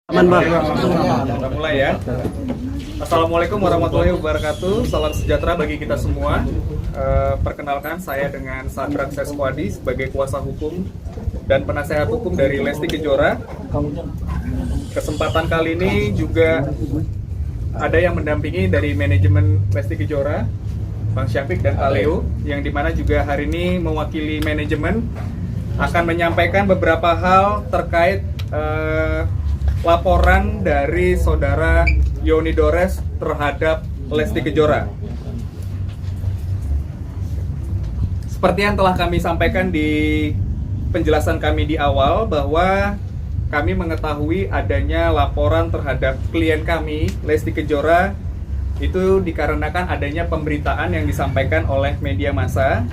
Aman, Bang. Kita mulai ya. Assalamualaikum warahmatullahi wabarakatuh. Salam sejahtera bagi kita semua. Perkenalkan, saya dengan Sadrak Seswadi sebagai kuasa hukum dan penasehat hukum dari Lesti Kejora. Kesempatan kali ini juga ada yang mendampingi dari manajemen Lesti Kejora, Bang Syafiq dan Aleo, yang dimana juga hari ini mewakili manajemen akan menyampaikan beberapa hal terkait laporan dari saudara Yoni Dores terhadap Lesti Kejora. Seperti yang telah kami sampaikan di penjelasan kami di awal, bahwa kami mengetahui adanya laporan terhadap klien kami, Lesti Kejora, itu dikarenakan adanya pemberitaan yang disampaikan oleh media massa,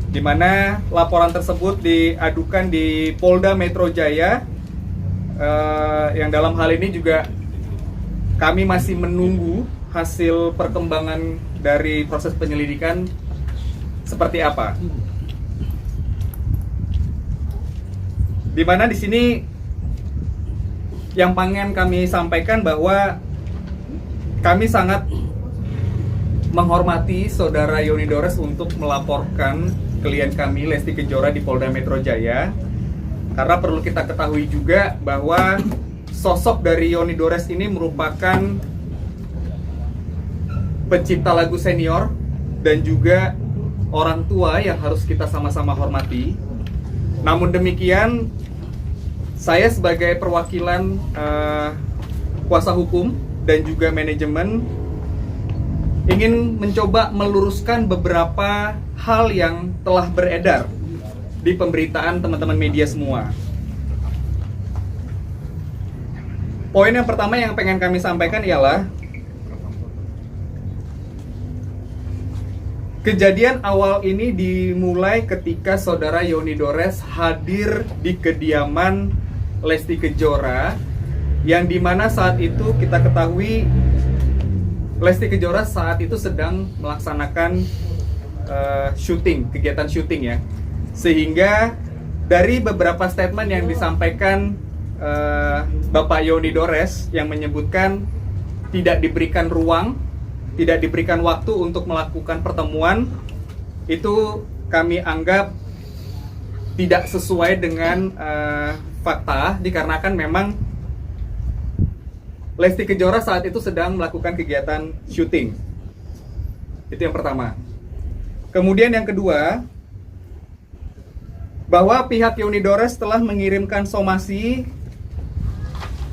di mana laporan tersebut diadukan di Polda Metro Jaya. Yang dalam hal ini juga kami masih menunggu hasil perkembangan dari proses penyelidikan seperti apa. Dimana di sini yang pengen kami sampaikan bahwa kami sangat menghormati saudara Yoni Dores untuk melaporkan klien kami Lesti Kejora di Polda Metro Jaya. Karena perlu kita ketahui juga bahwa sosok dari Yoni Dores ini merupakan pencipta lagu senior dan juga orang tua yang harus kita sama-sama hormati. Namun demikian, saya sebagai perwakilan kuasa hukum dan juga manajemen ingin mencoba meluruskan beberapa hal yang telah beredar di pemberitaan teman-teman media semua. Poin yang pertama yang pengen kami sampaikan ialah kejadian awal ini dimulai ketika saudara Yoni Dores hadir di kediaman Lesti Kejora, yang dimana saat itu kita ketahui Lesti Kejora saat itu sedang melaksanakan kegiatan syuting ya. Sehingga dari beberapa statement yang disampaikan Bapak Yoni Dores yang menyebutkan tidak diberikan ruang, tidak diberikan waktu untuk melakukan pertemuan, itu kami anggap tidak sesuai dengan fakta, dikarenakan memang Lesti Kejora saat itu sedang melakukan kegiatan syuting. Itu yang pertama. Kemudian yang kedua, bahwa pihak Yoni Dores telah mengirimkan somasi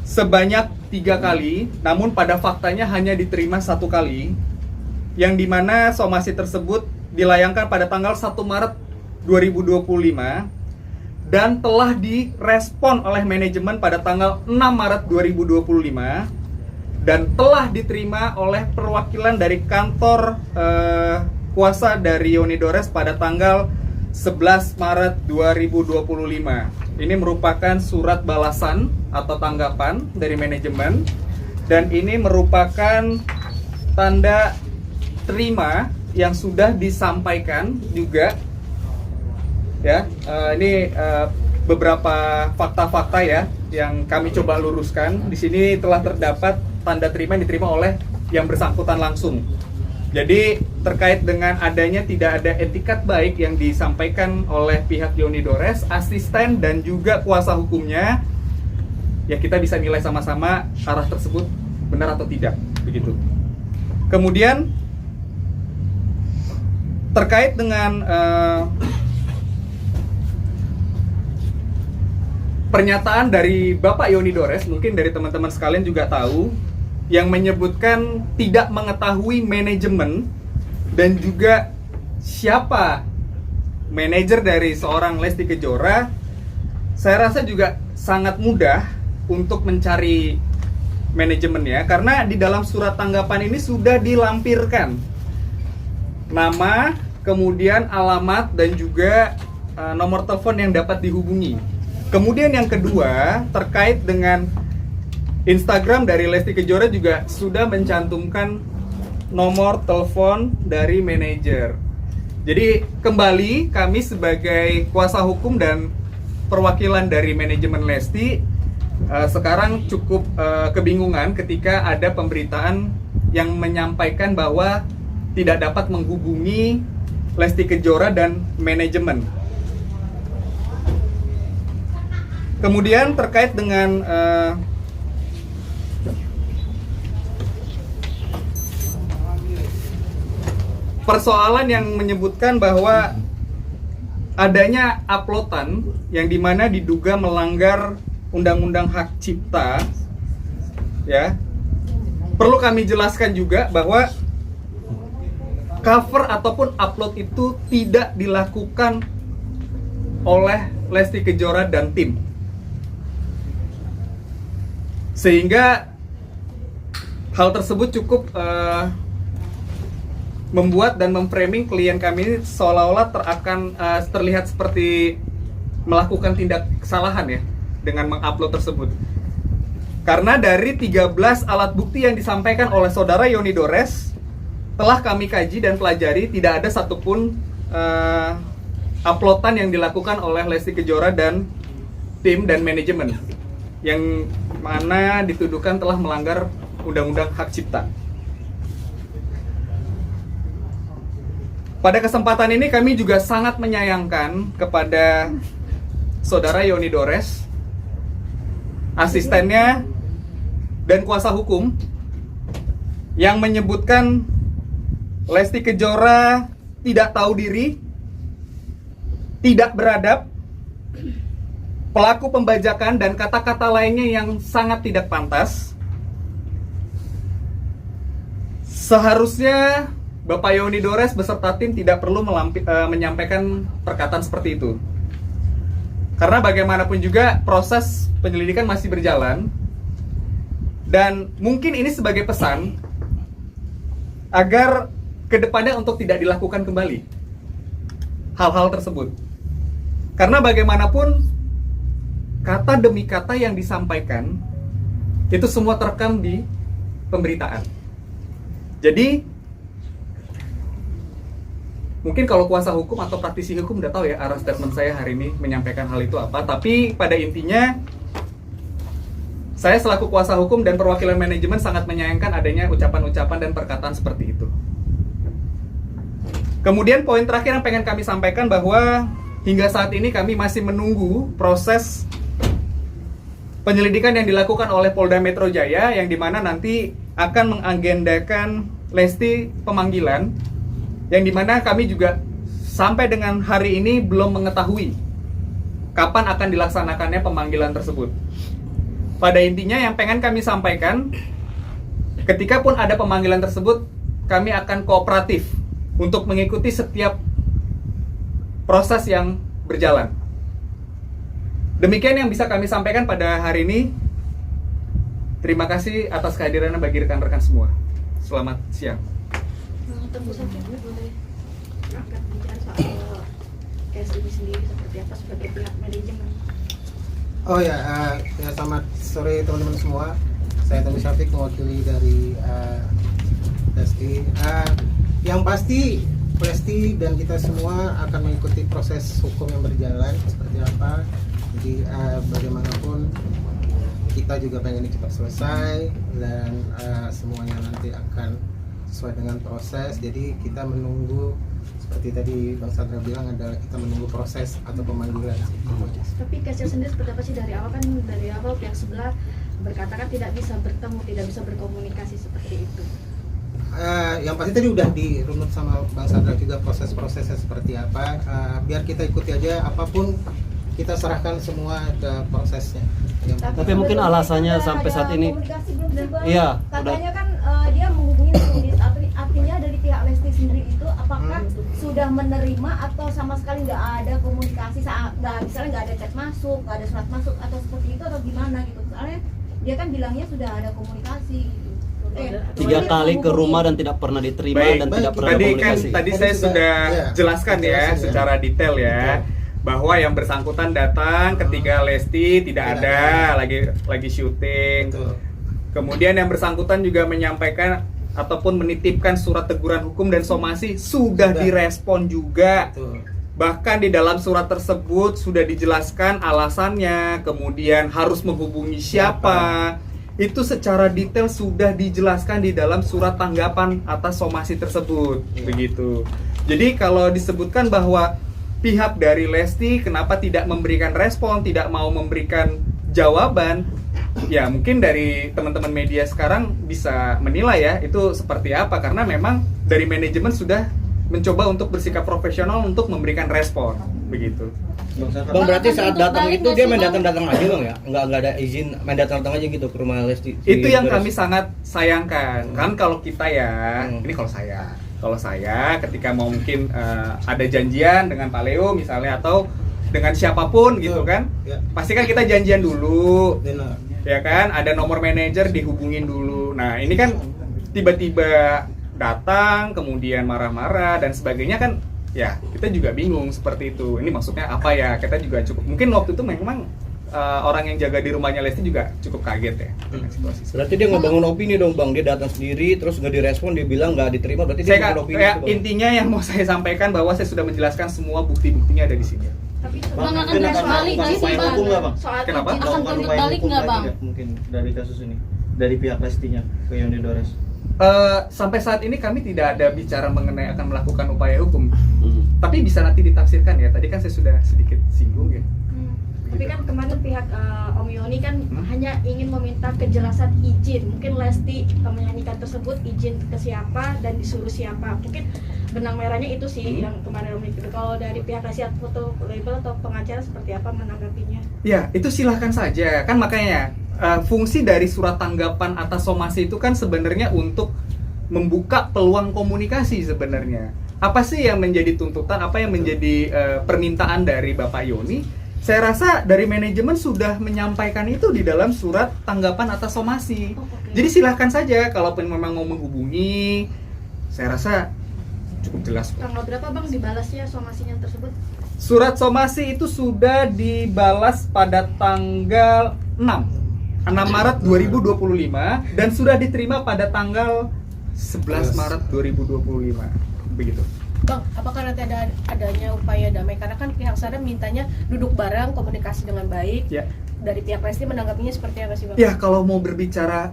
sebanyak 3 kali, namun pada faktanya hanya diterima 1 kali, yang dimana somasi tersebut dilayangkan pada tanggal 1 Maret 2025 dan telah direspon oleh manajemen pada tanggal 6 Maret 2025 dan telah diterima oleh perwakilan dari kantor kuasa dari Yoni Dores pada tanggal 11 Maret 2025. Ini merupakan surat balasan atau tanggapan dari manajemen, dan ini merupakan tanda terima yang sudah disampaikan juga ya. Ini beberapa fakta-fakta ya yang kami coba luruskan. Di sini telah terdapat tanda terima yang diterima oleh yang bersangkutan langsung. Jadi terkait dengan adanya tidak ada etikat baik yang disampaikan oleh pihak Yoni Dores, asisten dan juga kuasa hukumnya, ya kita bisa nilai sama-sama arah tersebut benar atau tidak, begitu. Kemudian terkait dengan pernyataan dari Bapak Yoni Dores, mungkin dari teman-teman sekalian juga tahu, yang menyebutkan tidak mengetahui manajemen dan juga siapa manajer dari seorang Lesti Kejora. Saya rasa juga sangat mudah untuk mencari manajemennya, karena di dalam surat tanggapan ini sudah dilampirkan nama, kemudian alamat dan juga nomor telepon yang dapat dihubungi. Kemudian yang kedua, terkait dengan Instagram dari Lesti Kejora juga sudah mencantumkan nomor telepon dari manajer. Jadi kembali kami sebagai kuasa hukum dan perwakilan dari manajemen Lesti sekarang cukup kebingungan ketika ada pemberitaan yang menyampaikan bahwa tidak dapat menghubungi Lesti Kejora dan manajemen. Kemudian terkait dengan persoalan yang menyebutkan bahwa adanya uploadan yang dimana diduga melanggar undang-undang hak cipta, ya, perlu kami jelaskan juga bahwa cover ataupun upload itu tidak dilakukan oleh Lesti Kejora dan tim, sehingga hal tersebut cukup membuat dan memframing klien kami ini seolah-olah terlihat seperti melakukan tindak kesalahan ya dengan mengupload tersebut. Karena dari 13 alat bukti yang disampaikan oleh saudara Yoni Dores telah kami kaji dan pelajari, tidak ada satupun uploadan yang dilakukan oleh Lesti Kejora dan tim dan manajemen yang mana dituduhkan telah melanggar undang-undang hak cipta. Pada kesempatan ini kami juga sangat menyayangkan kepada saudara Yoni Dores, asistennya, dan kuasa hukum yang menyebutkan Lesti Kejora tidak tahu diri, tidak beradab, pelaku pembajakan, dan kata-kata lainnya yang sangat tidak pantas. Seharusnya Bapak Yoni Dores beserta tim tidak perlu menyampaikan perkataan seperti itu. Karena bagaimanapun juga proses penyelidikan masih berjalan. Dan mungkin ini sebagai pesan agar kedepannya untuk tidak dilakukan kembali hal-hal tersebut. Karena bagaimanapun kata demi kata yang disampaikan itu semua terekam di pemberitaan. Jadi mungkin kalau kuasa hukum atau praktisi hukum udah tahu ya arah statement saya hari ini menyampaikan hal itu apa. Tapi pada intinya saya selaku kuasa hukum dan perwakilan manajemen sangat menyayangkan adanya ucapan-ucapan dan perkataan seperti itu. Kemudian poin terakhir yang pengen kami sampaikan bahwa hingga saat ini kami masih menunggu proses penyelidikan yang dilakukan oleh Polda Metro Jaya, yang dimana nanti akan mengagendakan Lesti pemanggilan, yang dimana kami juga sampai dengan hari ini belum mengetahui kapan akan dilaksanakannya pemanggilan tersebut. Pada intinya yang pengen kami sampaikan, ketika pun ada pemanggilan tersebut, kami akan kooperatif untuk mengikuti setiap proses yang berjalan. Demikian yang bisa kami sampaikan pada hari ini. Terima kasih atas kehadirannya bagi rekan-rekan semua. Selamat siang. Tentu saja boleh akan bicara soal case ini sendiri seperti apa sebagai pihak manajemen. Oh ya, selamat sore teman-teman semua. Saya Tommy Syafiq, mewakili dari Lesti. Yang pasti Lesti dan kita semua akan mengikuti proses hukum yang berjalan seperti apa. Jadi bagaimanapun kita juga pengen ini cepat selesai dan semuanya nanti akan sesuai dengan proses. Jadi kita menunggu, seperti tadi Bang Sadra bilang, adalah kita menunggu proses atau pemanggilan. Tapi case sendiri seperti apa sih? Dari awal pihak sebelah berkatakan tidak bisa bertemu, tidak bisa berkomunikasi seperti itu. Yang pasti tadi udah dirunut sama Bang Sadra juga proses-prosesnya seperti apa. Biar kita ikuti aja, apapun kita serahkan semua ke prosesnya. Tapi mungkin alasannya sampai saat ini, iya, katanya kan dia menghubungi Sudis, artinya dari pihak Lesti sendiri itu apakah sudah menerima atau sama sekali nggak ada komunikasi, misalnya nggak ada chat masuk, nggak ada surat masuk atau seperti itu, atau gimana gitu? Soalnya dia kan bilangnya sudah ada komunikasi gitu. 3 kali ke rumah dan tidak pernah diterima. Baik, dan tidak pernah tadi komunikasi. Tadi saya sudah jelaskan ya secara detail ya, bahwa yang bersangkutan datang ketika Lesti tidak ada lagi syuting. Betul. Kemudian yang bersangkutan juga menyampaikan ataupun menitipkan surat teguran hukum dan somasi sudah direspon juga. Betul. Bahkan di dalam surat tersebut sudah dijelaskan alasannya, kemudian harus menghubungi siapa. Itu secara detail sudah dijelaskan di dalam surat tanggapan atas somasi tersebut, begitu. Jadi kalau disebutkan bahwa pihak dari Lesti kenapa tidak memberikan respon, tidak mau memberikan jawaban, ya mungkin dari teman-teman media sekarang bisa menilai ya itu seperti apa, karena memang dari manajemen sudah mencoba untuk bersikap profesional untuk memberikan respon, begitu. Bang, berarti saat datang itu dia main datang aja bang ya? Nggak ada izin, main datang aja gitu ke rumah Lesti? Itu yang kami sangat sayangkan. Kan kalau kita ya, ini kalau saya ketika mau mungkin ada janjian dengan Pak Leo misalnya atau dengan siapapun gitu kan, pasti kan kita janjian dulu, ya kan, ada nomor manajer dihubungin dulu. Nah ini kan tiba-tiba datang kemudian marah-marah dan sebagainya kan, ya kita juga bingung seperti itu. Ini maksudnya apa ya? Kita juga cukup mungkin waktu itu memang orang yang jaga di rumahnya Lesti juga cukup kaget ya dengan situasi. Berarti dia ngebangun opini dong bang, dia datang sendiri terus nggak direspon, dia bilang nggak diterima, berarti dia ngebangun opini ya, itu, bang. intinya yang mau saya sampaikan bahwa saya sudah menjelaskan semua bukti-buktinya ada di sini. Tapi Bang, akan tuntut balik nggak sih bang? soal Kenapa? izin Akan tuntut balik nggak bang? Mungkin dari kasus ini, dari pihak Lestinya ke Yoni Dores. Sampai saat ini kami tidak ada bicara mengenai akan melakukan upaya hukum. Tapi bisa nanti ditafsirkan ya. Tadi kan saya sudah sedikit singgung ya. Tapi kan kemarin pihak Om Yoni kan hanya ingin meminta kejelasan izin. Mungkin Lesti menyanyikan tersebut izin ke siapa dan disuruh siapa. Mungkin benang merahnya itu sih yang kemarin Om Yoni. Kalau dari pihak Lesti foto label atau pengacara seperti apa menanggapinya? Ya, itu silahkan saja. Kan makanya fungsi dari surat tanggapan atas somasi itu kan sebenarnya untuk membuka peluang komunikasi sebenarnya. Apa sih yang menjadi tuntutan, apa yang menjadi permintaan dari Bapak Yoni? Saya rasa dari manajemen sudah menyampaikan itu di dalam surat tanggapan atas somasi. Jadi silahkan saja, kalaupun memang mau menghubungi, saya rasa cukup jelas. Tanggal berapa bang dibalasnya somasinya tersebut? Surat somasi itu sudah dibalas pada tanggal 6 Maret 2025 dan sudah diterima pada tanggal 11 Maret 2025. Begitu. Bang, apakah nanti ada adanya upaya damai? Karena kan pihak sana mintanya duduk bareng, komunikasi dengan baik. Ya. Dari pihak Lesti menanggapinya seperti apa sih bang? Ya, kalau mau berbicara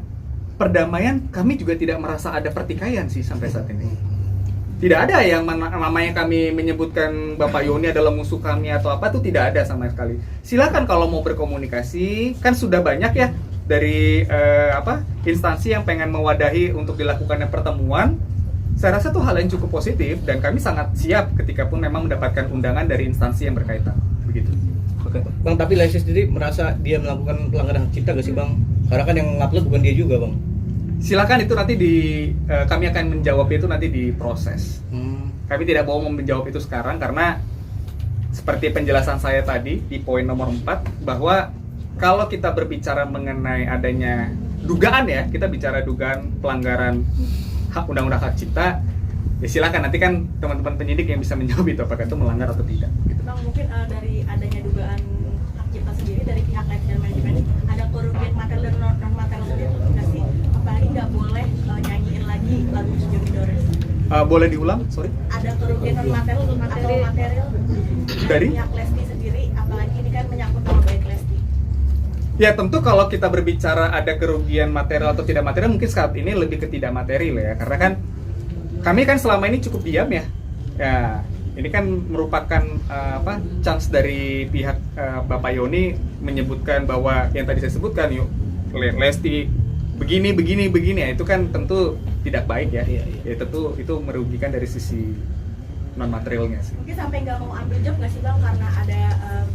perdamaian, kami juga tidak merasa ada pertikaian sih sampai saat ini. Tidak ada yang namanya kami menyebutkan Bapak Yoni adalah musuh kami atau apa, itu tidak ada sama sekali. Silakan kalau mau berkomunikasi, kan sudah banyak ya dari instansi yang pengen mewadahi untuk dilakukannya pertemuan. Saya rasa itu hal yang cukup positif dan kami sangat siap ketika pun memang mendapatkan undangan dari instansi yang berkaitan. Begitu. Oke. Bang, tapi Lesti sendiri merasa dia melakukan pelanggaran hak cipta gak sih bang? Karena kan yang ngupload bukan dia juga bang. Silakan itu nanti kami akan menjawab itu nanti di proses. Kami tidak mau menjawab itu sekarang karena seperti penjelasan saya tadi di poin nomor 4 bahwa kalau kita berbicara mengenai adanya dugaan ya, kita bicara dugaan pelanggaran hak undang-undang hak cipta, ya silakan nanti kan teman-teman penyidik yang bisa menjawab itu apakah itu melanggar atau tidak. Gitu. Bang, mungkin dari adanya dugaan hak cipta sendiri dari pihak lain dan manajemen ada kerugian material dan non material sendiri nggak sih? Apalagi nggak boleh nyanyiin lagi lagu Yoni Dores. Boleh diulang? Sorry. Ada kerugian non material atau material dari pihak Lesti sendiri, apalagi ini kan menyangkut nama baik Lesti. Ya tentu kalau kita berbicara ada kerugian material atau tidak material, mungkin saat ini lebih ke tidak material ya, karena kan kami kan selama ini cukup diam ya. Ya ini kan merupakan chance dari pihak Bapak Yoni menyebutkan bahwa yang tadi saya sebutkan yuk Lesti begini ya, itu kan tentu tidak baik ya. Ya tentu itu merugikan dari sisi non materialnya sih. Mungkin sampai nggak mau ambil job nggak sih bang karena ada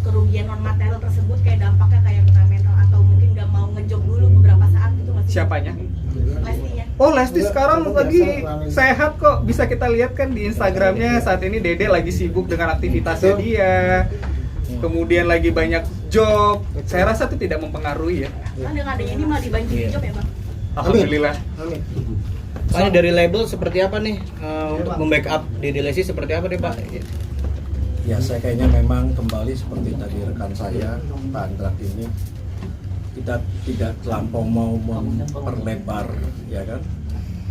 kerugian non material tersebut, kayak dampaknya kayak kena mental atau mungkin nggak mau ngejob dulu beberapa saat gitu nggak sih? Siapanya? Lestinya. Oh Lesti sekarang lagi sehat kok, bisa kita lihat kan di Instagramnya saat ini Dede lagi sibuk dengan aktivitasnya dia, kemudian lagi banyak job. Saya rasa itu tidak mempengaruhi ya. Kan dengan adanya ini malah dibanjiri job ya bang? Alhamdulillah. Amin. Pak, ini dari label seperti apa nih untuk membackup Dede Lesti seperti apa nih Pak? Ya saya kayaknya memang kembali seperti tadi rekan saya Pak Andrak ini, kita tidak terlampau mau memperlebar ya kan,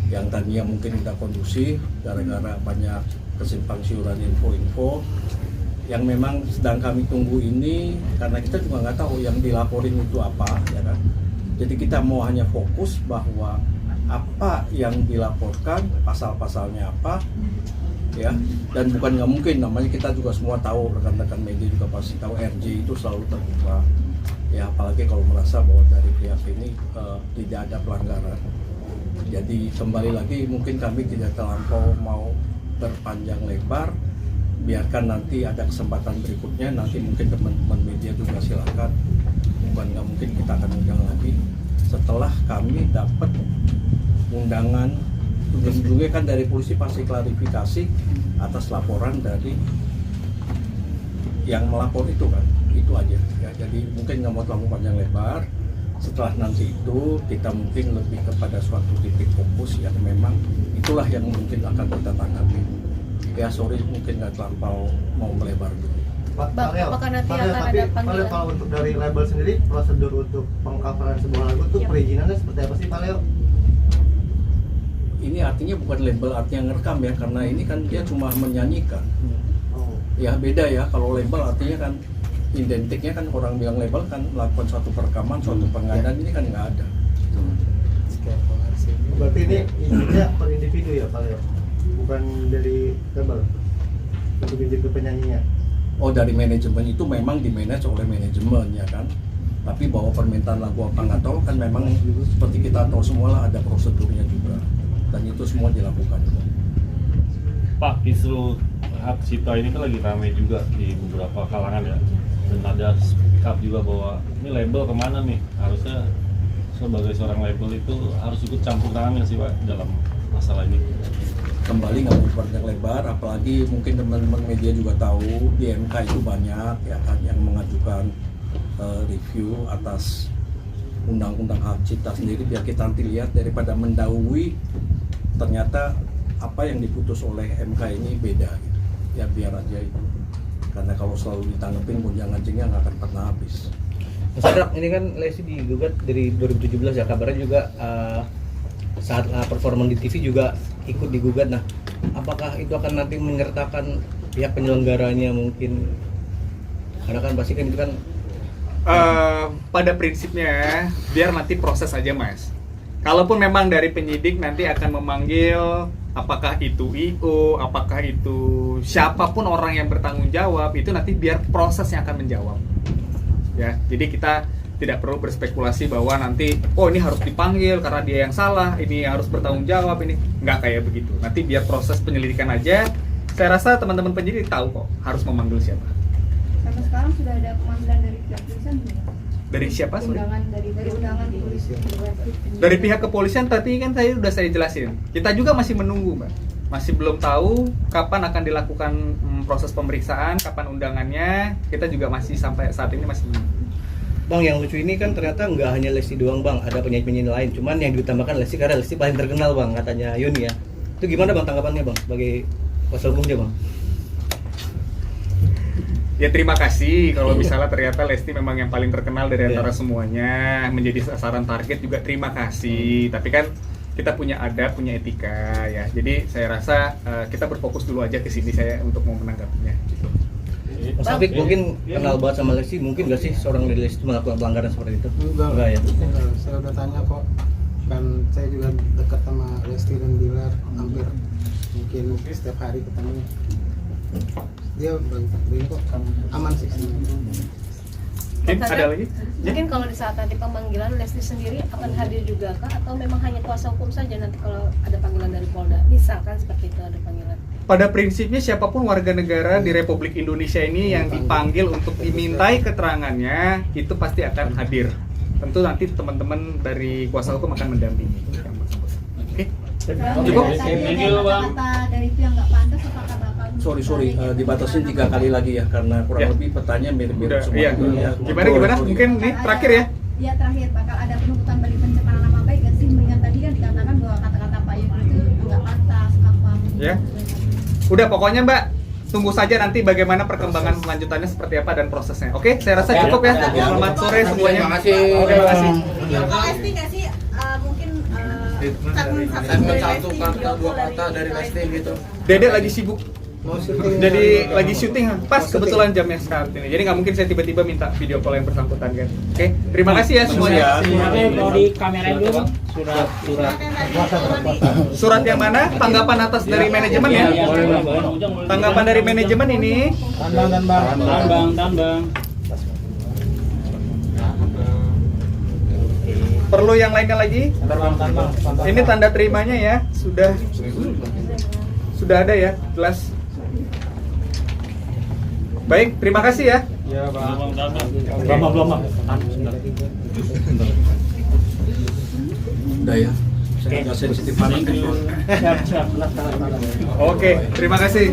yang tadinya mungkin kita kondusif gara-gara banyak kesimpang siuran info-info, yang memang sedang kami tunggu ini, karena kita juga nggak tahu yang dilaporin itu apa, ya kan. Jadi kita mau hanya fokus bahwa apa yang dilaporkan, pasal-pasalnya apa, ya. Dan bukan nggak mungkin, namanya kita juga semua tahu, rekan-rekan media juga pasti tahu RJ itu selalu terbuka, ya. Apalagi kalau merasa bahwa dari pihak ini tidak ada pelanggaran. Jadi kembali lagi mungkin kami tidak terlampau mau berpanjang lebar, biarkan nanti ada kesempatan berikutnya, nanti mungkin teman-teman media juga silakan, bukan nggak mungkin kita akan undang lagi setelah kami dapat undangan. Ujung-ujungnya kan dari polisi pasti klarifikasi atas laporan dari yang melapor itu kan, itu aja ya. Jadi mungkin nggak mau terlalu panjang lebar. Setelah nanti itu kita mungkin lebih kepada suatu titik fokus yang memang itulah yang mungkin akan kita tanggapi. Ya sorry mungkin nggak terlampau mau melebar dulu. Bang, apakah nanti akan tapi ada panggilan? kalau untuk dari label sendiri, prosedur untuk pengcoveran sebuah lagu itu perizinannya seperti apa sih Pak Leo? Ini artinya bukan label artinya ngerekam ya, karena ini kan dia cuma menyanyikan. Ya beda ya, kalau label artinya kan identiknya kan, orang bilang label kan melakukan suatu perekaman, suatu pengadaan, ini kan nggak ada. Berarti ini izinnya per individu ya Pak Leo? Bukan dari label untuk individu penyanyinya? Oh dari manajemen itu memang dimanage oleh manajemen ya kan. Tapi bahwa permintaan lagu apa nggak tahu kan memang seperti kita tahu semua lah, ada prosedurnya juga. Dan itu semua dilakukan. Pak, isu hak cipta ini kan lagi ramai juga di beberapa kalangan ya. Dan ada speak up juga bahwa ini label kemana nih? Harusnya sebagai seorang label itu harus ikut campur tangan sih Pak dalam masalah ini. Kembali nggak mau panjang lebar, apalagi mungkin teman-teman media juga tahu di MK itu banyak ya kan yang mengajukan review atas undang-undang hak cipta sendiri, biar kita nanti lihat daripada mendahului ternyata apa yang diputus oleh MK ini beda gitu. Ya biar aja itu, karena kalau selalu ditanggepin gonjang-ganjingnya nggak akan pernah habis. Mas Adrak, ini kan Lesti digugat dari 2017 ya, kabarnya juga saat performa di TV juga ikut digugat. Nah, apakah itu akan nanti menyertakan pihak penyelenggaranya mungkin? Karena kan pasti kan itu kan pada prinsipnya biar nanti proses aja Mas. Kalaupun memang dari penyidik nanti akan memanggil apakah itu IO, apakah itu siapapun orang yang bertanggung jawab, itu nanti biar prosesnya akan menjawab. Ya, jadi kita tidak perlu berspekulasi bahwa nanti oh ini harus dipanggil karena dia yang salah, ini harus bertanggung jawab, ini nggak kayak begitu. Nanti biar proses penyelidikan aja. Saya rasa teman-teman penyidik tahu kok harus memanggil siapa. Sampai sekarang sudah ada pemanggilan dari pihak kepolisian belum? Dari siapa? Sorry? Undangan dari undangan polisi. Dari pihak kepolisian, tapi kan saya jelasin. Kita juga masih menunggu, Mbak. Masih belum tahu kapan akan dilakukan proses pemeriksaan, kapan undangannya. Kita juga masih sampai saat ini masih menunggu. Bang, yang lucu ini kan ternyata nggak hanya Lesti doang Bang, ada penyanyi-penyanyi lain. Cuman yang ditambahkan Lesti karena Lesti paling terkenal Bang, katanya Yuni ya. Itu gimana Bang tanggapannya Bang sebagai kuasa hukumnya Bang? Ya terima kasih kalau misalnya ternyata Lesti memang yang paling terkenal dari antara semuanya, menjadi sasaran target juga terima kasih. Tapi kan kita punya adab, punya etika ya. Jadi saya rasa kita berfokus dulu aja ke sini saya untuk mau menanggapinya gitu. Mas Afik mungkin kenal banget sama Lesti, mungkin nggak sih seorang dari Lesti melakukan pelanggaran seperti itu? Enggak ya? Enggak, saya udah tanya kok. Kan saya juga dekat sama Lesti dan Bilar, hampir mungkin setiap hari ketemu. Dia baik kok, aman sih. Mungkin ada lagi? Mungkin kalau di saat nanti pemanggilan Lesti sendiri akan hadir juga kah? Atau memang hanya kuasa hukum saja nanti kalau ada panggilan dari Polda? Misalkan seperti itu ada panggilan. Pada prinsipnya siapapun warga negara di Republik Indonesia ini yang dipanggil untuk dimintai keterangannya itu pasti akan hadir. Tentu nanti teman-teman dari kuasa hukum akan mendampingi. Oke. Cukup. Kata dari itu yang nggak pantas apakah bakal Sorry, dibatasin 3 kali lagi ya, karena kurang lebih pertanyaan mirip-mirip semua. Iya. Gimana? Mungkin nih terakhir ya. Ya terakhir bakal ada penuntutan bagi pencemaran nama baik nggak sih? Mengingat tadi kan dikatakan bahwa kata-kata Pak Yudi itu nggak pantas apa? Ya. Udah pokoknya Mbak, tunggu saja nanti bagaimana perkembangan selanjutannya seperti apa dan prosesnya. Oke, saya rasa cukup ya. Selamat sore semuanya. Terima kasih. Terima kasih. Pak Lesti nggak sih mungkin Statement satu kata, 2 kata dari Lesti gitu. Dedek lagi sibuk Mau syuting. Jadi lagi syuting, pas kebetulan jamnya saat ini. Jadi nggak mungkin saya tiba-tiba minta video call yang bersangkutan kan. Oke, terima kasih ya semuanya. Mau di kamerain dulu bang. Surat yang mana? Tanggapan atas dari manajemen ya? Tanggapan dari manajemen ini. Tambang. Perlu yang lainnya lagi? Ini tanda terimanya ya, sudah ada ya, jelas. Baik, terima kasih ya. Belum. Udah ya, saya nggak sensitif banget. Oke, terima kasih.